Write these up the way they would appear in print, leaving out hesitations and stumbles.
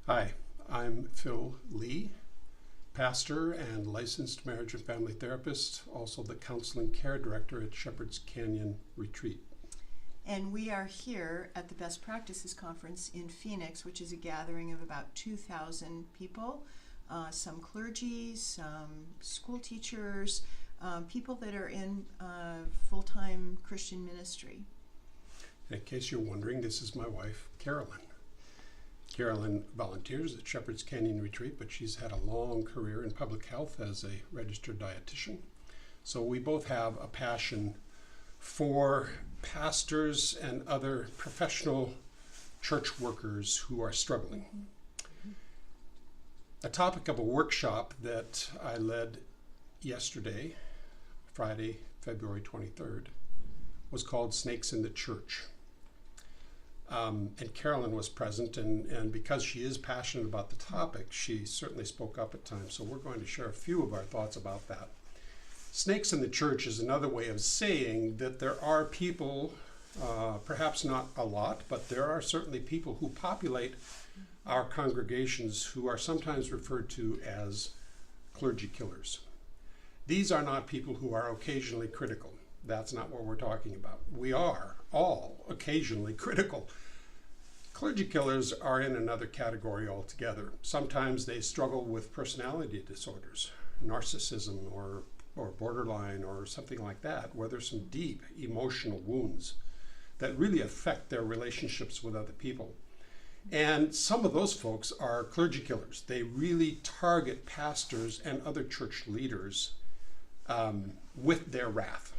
Hi, I'm Phil Lee, pastor and licensed marriage and family therapist, also the counseling care director at Shepherd's Canyon Retreat. And we are here at the Best Practices Conference in Phoenix, which is a gathering of about 2,000 people, some clergy, some school teachers, people that are in full-time Christian ministry. In case you're wondering, this is my wife, Carolyn. Carolyn volunteers at Shepherd's Canyon Retreat, but she's had a long career in public health as a registered dietitian. So we both have a passion for pastors and other professional church workers who are struggling. The topic of a workshop that I led yesterday, Friday, February 23rd, was called Snakes in the Church. And Carolyn was present, and because she is passionate about the topic, she certainly spoke up at times. So we're going to share a few of our thoughts about that. Snakes in the church is another way of saying that there are people, perhaps not a lot, but there are certainly people who populate our congregations who are sometimes referred to as clergy killers. These are not people who are occasionally critical. That's not what we're talking about. We are all occasionally critical. Clergy killers are in another category altogether. Sometimes they struggle with personality disorders, narcissism or borderline or something like that, where there's some deep emotional wounds that really affect their relationships with other people. And some of those folks are clergy killers. They really target pastors and other church leaders with their wrath.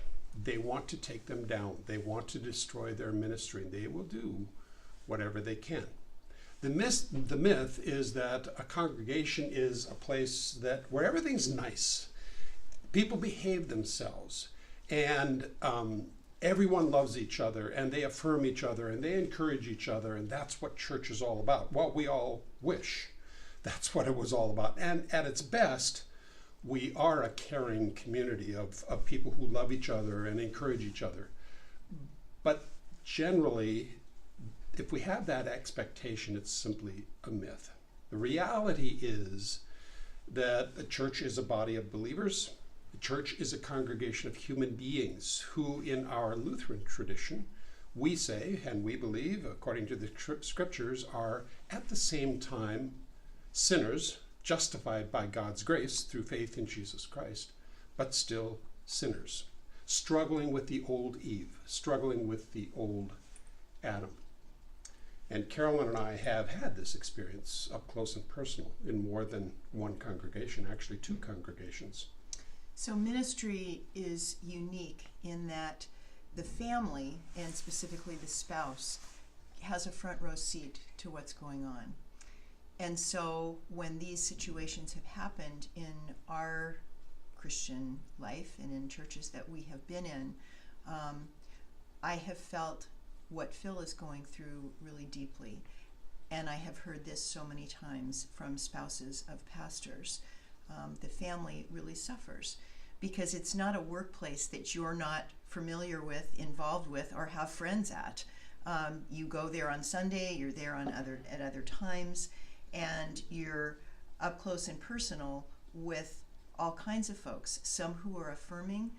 They want to take them down. They want to destroy their ministry. They will do whatever they can. The myth is that a congregation is a place where everything's nice. People behave themselves, and everyone loves each other, and they affirm each other, and they encourage each other, and that's what church is all about. What we all wish. That's what it was all about. And at its best, we are a caring community of people who love each other and encourage each other. But generally, if we have that expectation, it's simply a myth. The reality is that the church is a body of believers. The church is a congregation of human beings who, in our Lutheran tradition, we say, and we believe, according to the scriptures, are at the same time sinners, justified by God's grace through faith in Jesus Christ, but still sinners, struggling with the old Eve, struggling with the old Adam. And Carolyn and I have had this experience up close and personal in more than one congregation, actually two congregations. So ministry is unique in that the family, and specifically the spouse, has a front row seat to what's going on. And so when these situations have happened in our Christian life and in churches that we have been in, I have felt what Phil is going through really deeply. And I have heard this so many times from spouses of pastors. The family really suffers because it's not a workplace that you're not familiar with, involved with, or have friends at. You go there on Sunday, you're there at other times, and you're up close and personal with all kinds of folks, some who are affirming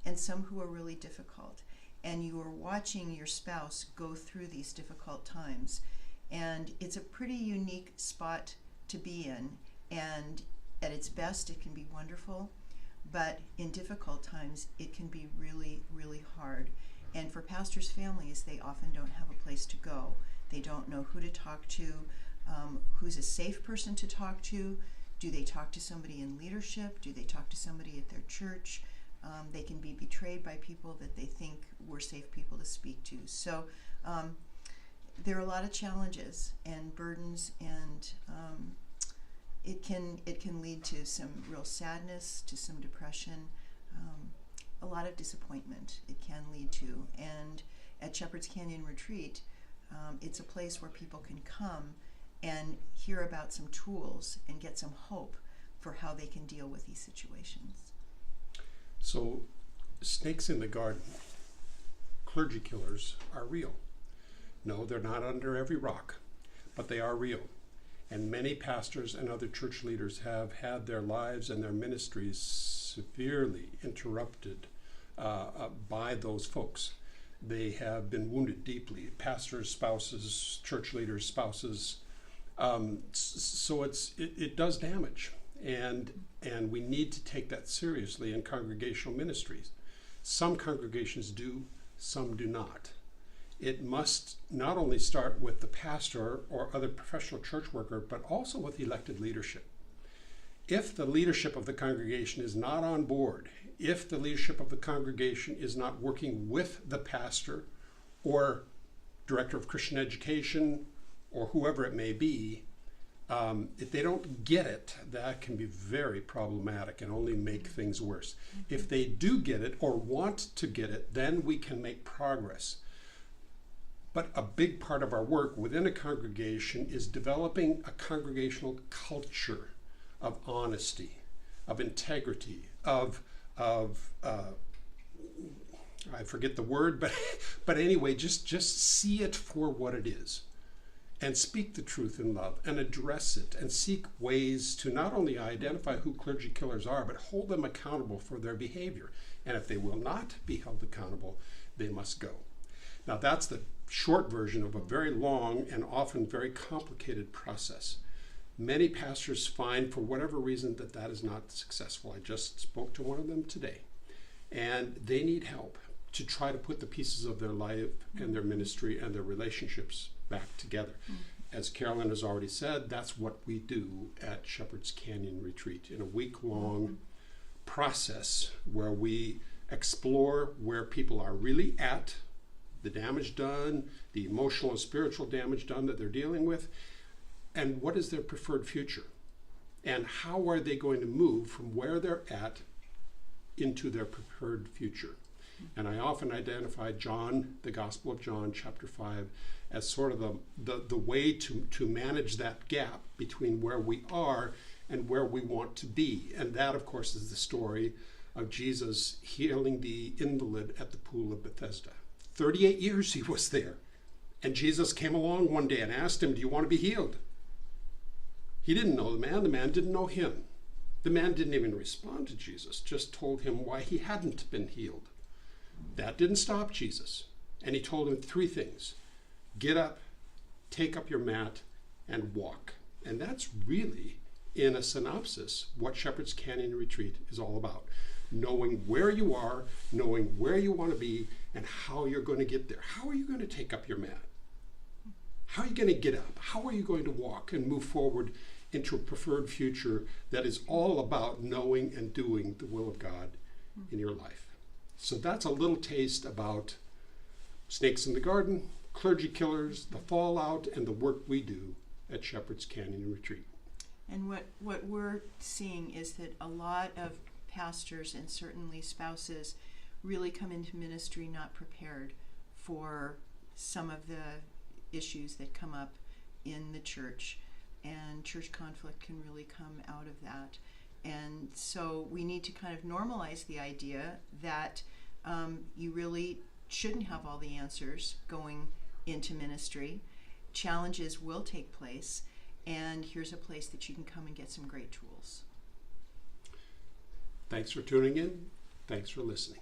and some who are really difficult. And you are watching your spouse go through these difficult times. And it's a pretty unique spot to be in. And at its best, it can be wonderful. But in difficult times, it can be really, really hard. And for pastors' families, they often don't have a place to go. They don't know who to talk to. Who's a safe person to talk to? Do they talk to somebody in leadership? Do they talk to somebody at their church? They can be betrayed by people that they think were safe people to speak to. So there are a lot of challenges and burdens, and it can lead to some real sadness, to some depression, a lot of disappointment it can lead to. And at Shepherd's Canyon Retreat, it's a place where people can come and hear about some tools and get some hope for how they can deal with these situations. So, snakes in the garden, clergy killers are real. No, they're not under every rock, but they are real. And many pastors and other church leaders have had their lives and their ministries severely interrupted by those folks. They have been wounded deeply. Pastors, spouses, church leaders, spouses. So it does damage. And we need to take that seriously in congregational ministries. Some congregations do, some do not. It must not only start with the pastor or other professional church worker, but also with elected leadership. If the leadership of the congregation is not on board, if the leadership of the congregation is not working with the pastor or director of Christian education or whoever it may be, if they don't get it, that can be very problematic and only make things worse. If they do get it or want to get it, then we can make progress. But a big part of our work within a congregation is developing a congregational culture of honesty, of integrity, of I forget the word, but anyway, just see it for what it is, and speak the truth in love, and address it, and seek ways to not only identify who clergy killers are, but hold them accountable for their behavior. And if they will not be held accountable, they must go. Now that's the short version of a very long and often very complicated process. Many pastors find, for whatever reason, that is not successful. I just spoke to one of them today, and they need help to try to put the pieces of their life and their ministry and their relationships back together. As Carolyn has already said, that's what we do at Shepherd's Canyon Retreat, in a week-long process where we explore where people are really at, the damage done, the emotional and spiritual damage done that they're dealing with, and what is their preferred future, and how are they going to move from where they're at into their preferred future. And I often identify John, the Gospel of John, chapter 5, as sort of the way to manage that gap between where we are and where we want to be. And that, of course, is the story of Jesus healing the invalid at the pool of Bethesda. 38 years he was there. And Jesus came along one day and asked him, "Do you want to be healed?" He didn't know the man didn't know him. The man didn't even respond to Jesus, just told him why he hadn't been healed. That didn't stop Jesus. And he told him 3 things. Get up, take up your mat, and walk. And that's really, in a synopsis, what Shepherd's Canyon Retreat is all about. Knowing where you are, knowing where you want to be, and how you're going to get there. How are you going to take up your mat? How are you going to get up? How are you going to walk and move forward into a preferred future that is all about knowing and doing the will of God in your life? So that's a little taste about Snakes in the Garden, clergy killers, the fallout, and the work we do at Shepherd's Canyon Retreat. And what we're seeing is that a lot of pastors and certainly spouses really come into ministry not prepared for some of the issues that come up in the church, and church conflict can really come out of that. And so we need to kind of normalize the idea that you really shouldn't have all the answers going into ministry. Challenges will take place, and here's a place that you can come and get some great tools. Thanks for tuning in. Thanks for listening.